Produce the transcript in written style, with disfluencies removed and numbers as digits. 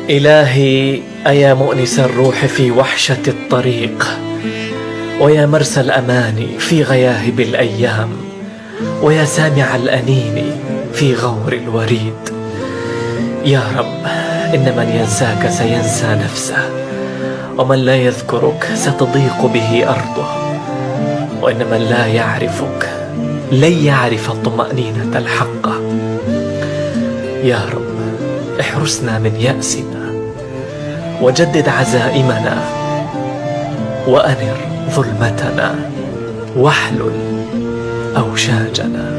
إلهي أيا مؤنس الروح في وحشة الطريق، ويا مرسى الأماني في غياهب الأيام، ويا سامع الأنين في غور الوريد. يا رب، إن من ينساك سينسى نفسه، ومن لا يذكرك ستضيق به أرضه، وإن من لا يعرفك لن يعرف الطمأنينة الحقة. يا رب، احرسنا من يأسنا، وجدد عزائمنا، وأنر ظلمتنا، واحلل أوشاجنا.